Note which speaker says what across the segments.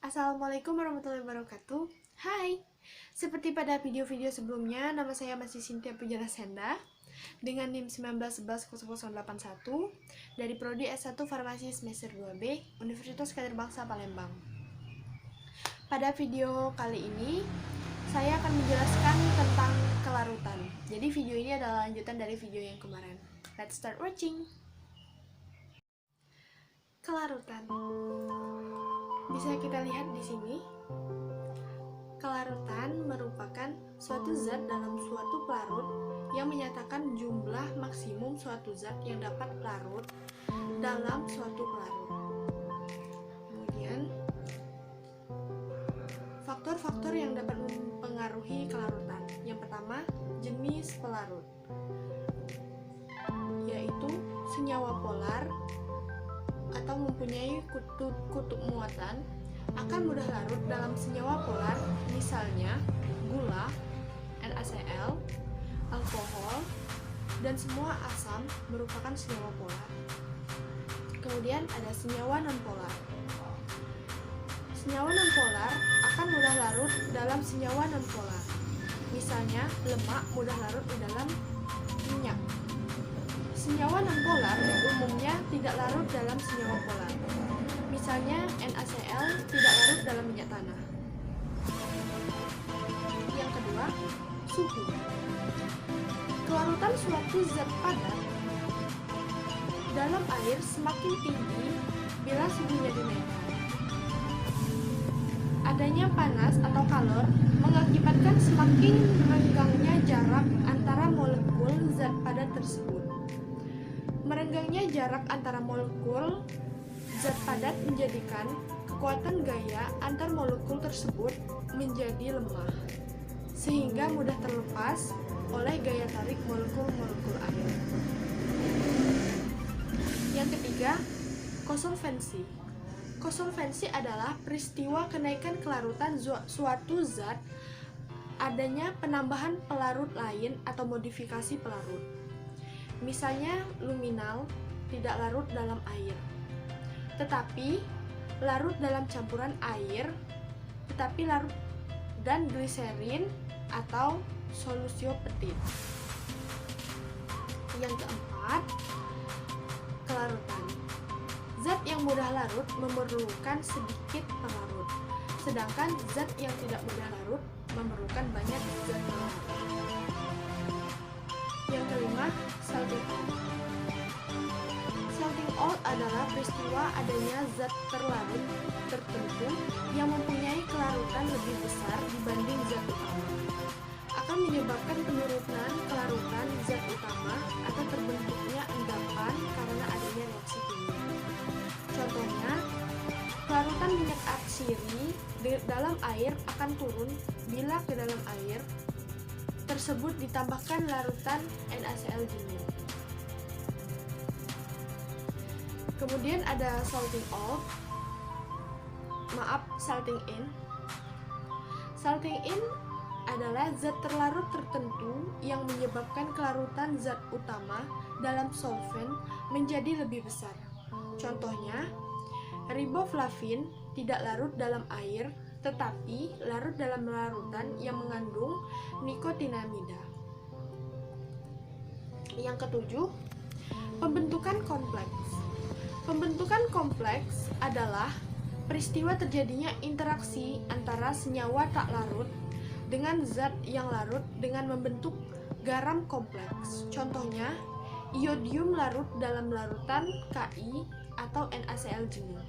Speaker 1: Assalamualaikum warahmatullahi wabarakatuh. Hai, seperti pada video-video sebelumnya, nama saya masih Cynthia Pujana Senda dengan NIM 19110081 dari Prodi S1 Farmasi semester 2B Universitas Khadir Bangsa Palembang. Pada video kali ini, saya akan menjelaskan tentang kelarutan. Jadi video ini adalah lanjutan dari video yang kemarin. Let's start watching. Kelarutan. Bisa kita lihat di sini. Kelarutan merupakan suatu zat dalam suatu pelarut yang menyatakan jumlah maksimum suatu zat yang dapat larut dalam suatu pelarut. Kemudian, faktor-faktor yang dapat mempengaruhi kelarutan. Yang pertama, jenis pelarut, yaitu senyawa polar atau mempunyai kutub muatan akan mudah larut dalam senyawa polar, misalnya gula, NaCl, alkohol, dan semua asam merupakan senyawa polar. Kemudian ada senyawa nonpolar. Senyawa nonpolar akan mudah larut dalam senyawa nonpolar, misalnya lemak mudah larut di dalam minyak. Senyawa nonpolar umumnya tidak larut dalam senyawa polar, misalnya NaCl tidak larut dalam minyak tanah. Yang kedua, suhu. Kelarutan suatu zat padat dalam air semakin tinggi bila suhunya dinaikkan. Adanya panas atau kalor mengakibatkan semakin renggangnya jarak antara molekul zat padat tersebut. Merenggangnya jarak antara molekul zat padat menjadikan kekuatan gaya antar molekul tersebut menjadi lemah, sehingga mudah terlepas oleh gaya tarik molekul-molekul air. Yang ketiga, konsolvensi. Konsolvensi adalah peristiwa kenaikan kelarutan suatu zat, adanya penambahan pelarut lain atau modifikasi pelarut. Misalnya luminal tidak larut dalam air, tetapi larut dalam campuran air, tetapi larut dan gliserin atau solusio petit. Yang keempat, kelarutan. Zat yang mudah larut memerlukan sedikit pelarut, sedangkan zat yang tidak mudah larut memerlukan banyak zat pelarut. Yang kelima, salting out. Salting out adalah peristiwa adanya zat terlarut tertentu yang mempunyai kelarutan lebih besar dibanding zat utama, akan menyebabkan penurunan kelarutan zat utama atau terbentuknya endapan karena adanya reaksi kimia. Contohnya, kelarutan minyak atsiri dalam air akan turun bila ke dalam air tersebut ditambahkan larutan NaCl dingin. Kemudian ada salting in. Salting in adalah zat terlarut tertentu yang menyebabkan kelarutan zat utama dalam solvent menjadi lebih besar. Contohnya, riboflavin tidak larut dalam air, tetapi larut dalam larutan yang mengandung nikotinamida. Yang ketujuh, pembentukan kompleks. Pembentukan kompleks adalah peristiwa terjadinya interaksi antara senyawa tak larut dengan zat yang larut dengan membentuk garam kompleks. Contohnya, iodium larut dalam larutan Ki atau NaCl jenuh.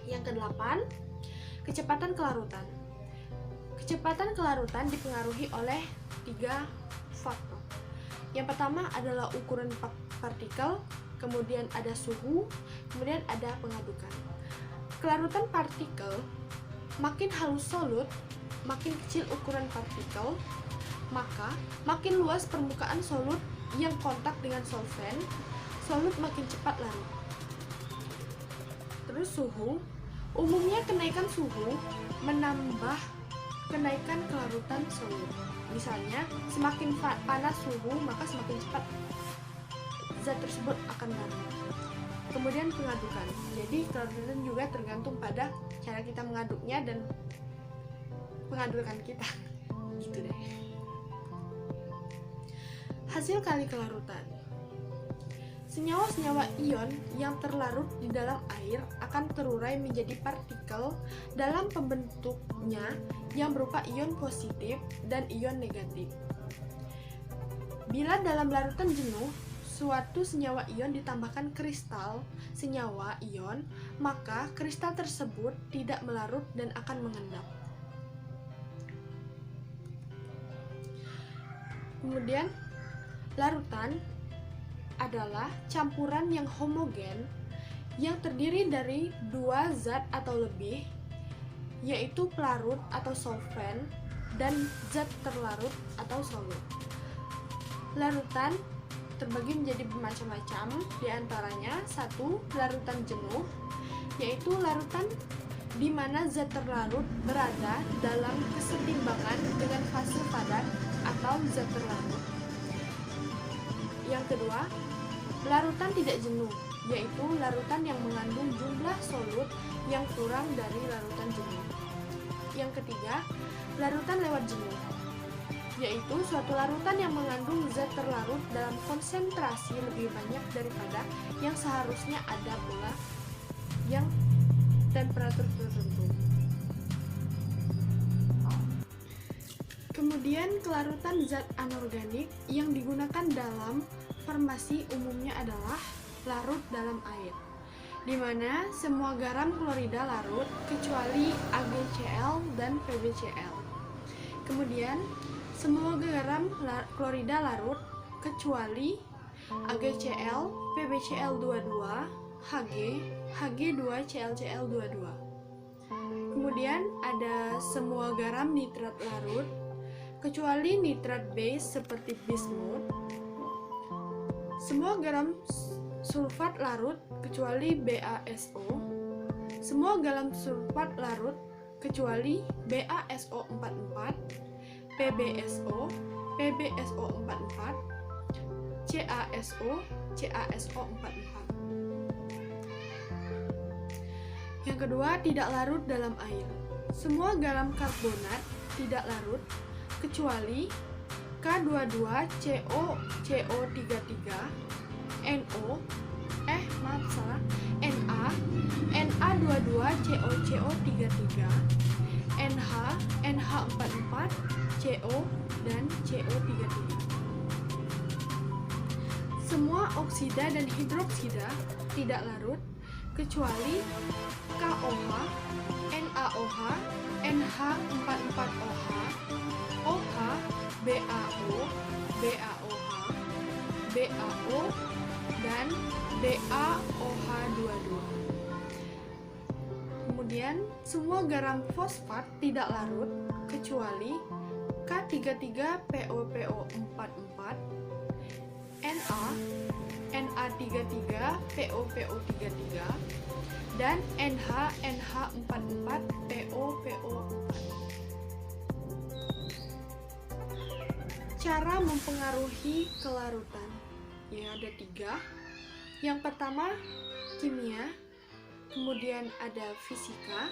Speaker 1: Yang kedelapan, kecepatan kelarutan. Kecepatan kelarutan dipengaruhi oleh 3 faktor. Yang pertama adalah ukuran partikel, kemudian ada suhu, kemudian ada pengadukan. Kelarutan partikel, makin halus solut, makin kecil ukuran partikel, maka makin luas permukaan solut yang kontak dengan solvent, solut makin cepat larut. Terus suhu, umumnya kenaikan suhu menambah kenaikan kelarutan solut. Misalnya, semakin panas suhu, maka semakin cepat zat tersebut akan larut. Kemudian pengadukan. Jadi kelarutan juga tergantung pada cara kita mengaduknya dan pengadukan kita. Gitu deh. Hasil kali kelarutan. Senyawa-senyawa ion yang terlarut di dalam air akan terurai menjadi partikel dalam pembentuknya yang berupa ion positif dan ion negatif. Bila dalam larutan jenuh, suatu senyawa ion ditambahkan kristal senyawa ion, maka kristal tersebut tidak melarut dan akan mengendap. Kemudian, larutan adalah campuran yang homogen yang terdiri dari dua zat atau lebih, yaitu pelarut atau solvent dan zat terlarut atau solut. Larutan terbagi menjadi bermacam-macam, diantaranya 1. Larutan jenuh, yaitu larutan di mana zat terlarut berada dalam kesetimbangan dengan fase padat atau zat terlarut. Yang kedua, larutan tidak jenuh, yaitu larutan yang mengandung jumlah solut yang kurang dari larutan jenuh. Yang ketiga, larutan lewat jenuh, yaitu suatu larutan yang mengandung zat terlarut dalam konsentrasi lebih banyak daripada yang seharusnya ada pula yang temperatur tertentu. Kemudian kelarutan zat anorganik yang digunakan dalam farmasi umumnya adalah larut dalam air, di mana semua garam klorida larut kecuali AgCl dan PbCl. Kemudian semua garam klorida larut kecuali AgCl, PbCl22, Hg, Hg2ClCl22. Kemudian ada semua garam nitrat larut kecuali nitrat base seperti bismut. Semua garam sulfat larut kecuali BaSO. Semua garam sulfat larut kecuali BaSO44, PbSO, PbSO44, CaSO, CaSO44. Yang kedua, tidak larut dalam air. Semua garam karbonat tidak larut kecuali K22CO CO33, NO, Na, Na22CO CO33, NH, NH44, CO, dan CO33. Semua oksida dan hidroksida tidak larut kecuali KOH, NaOH, NH44OH, OH, BaO, BaOH, BaO, dan BaOH22. Kemudian semua garam fosfat tidak larut kecuali K33POPO44, Na, Na33POPO33, dan NH, NH44POPO4. Cara mempengaruhi kelarutan ya ada 3. Yang pertama kimia, kemudian ada fisika,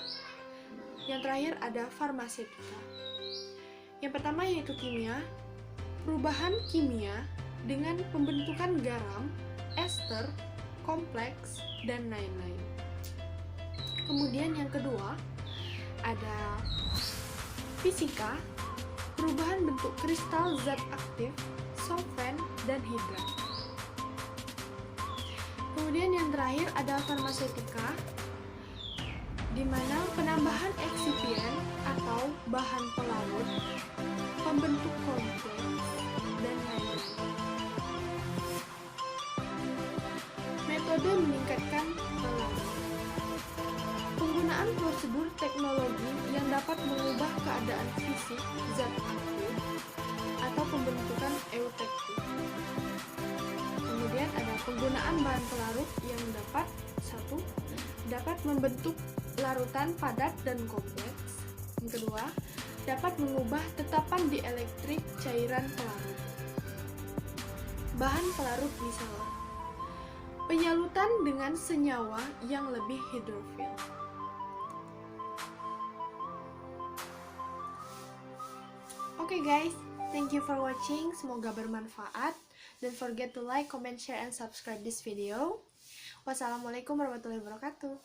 Speaker 1: yang terakhir ada farmaseutika. Yang pertama yaitu kimia. Perubahan kimia dengan pembentukan garam, ester, kompleks, dan lain-lain. Kemudian yang kedua ada fisika. Perubahan bentuk kristal zat aktif, solvent, dan hidrat. Kemudian yang terakhir ada farmaseutika, di mana penambahan eksipien atau bahan pelarut, pembentuk kompleks, dan lain-lain. Metode meningkatkan pelarut. Penggunaan prosedur teknologi yang dapat mengubah keadaan fisik zat aktif atau pembentukan eutektik. Kemudian ada penggunaan bahan pelarut yang dapat 1. Dapat membentuk larutan padat dan kompleks. Yang kedua, dapat mengubah tetapan dielektrik cairan pelarut. Bahan pelarut misalnya penyalutan dengan senyawa yang lebih hidrofil. Oke guys, thank you for watching, semoga bermanfaat. Don't forget to like, comment, share, and subscribe this video. Wassalamualaikum warahmatullahi wabarakatuh.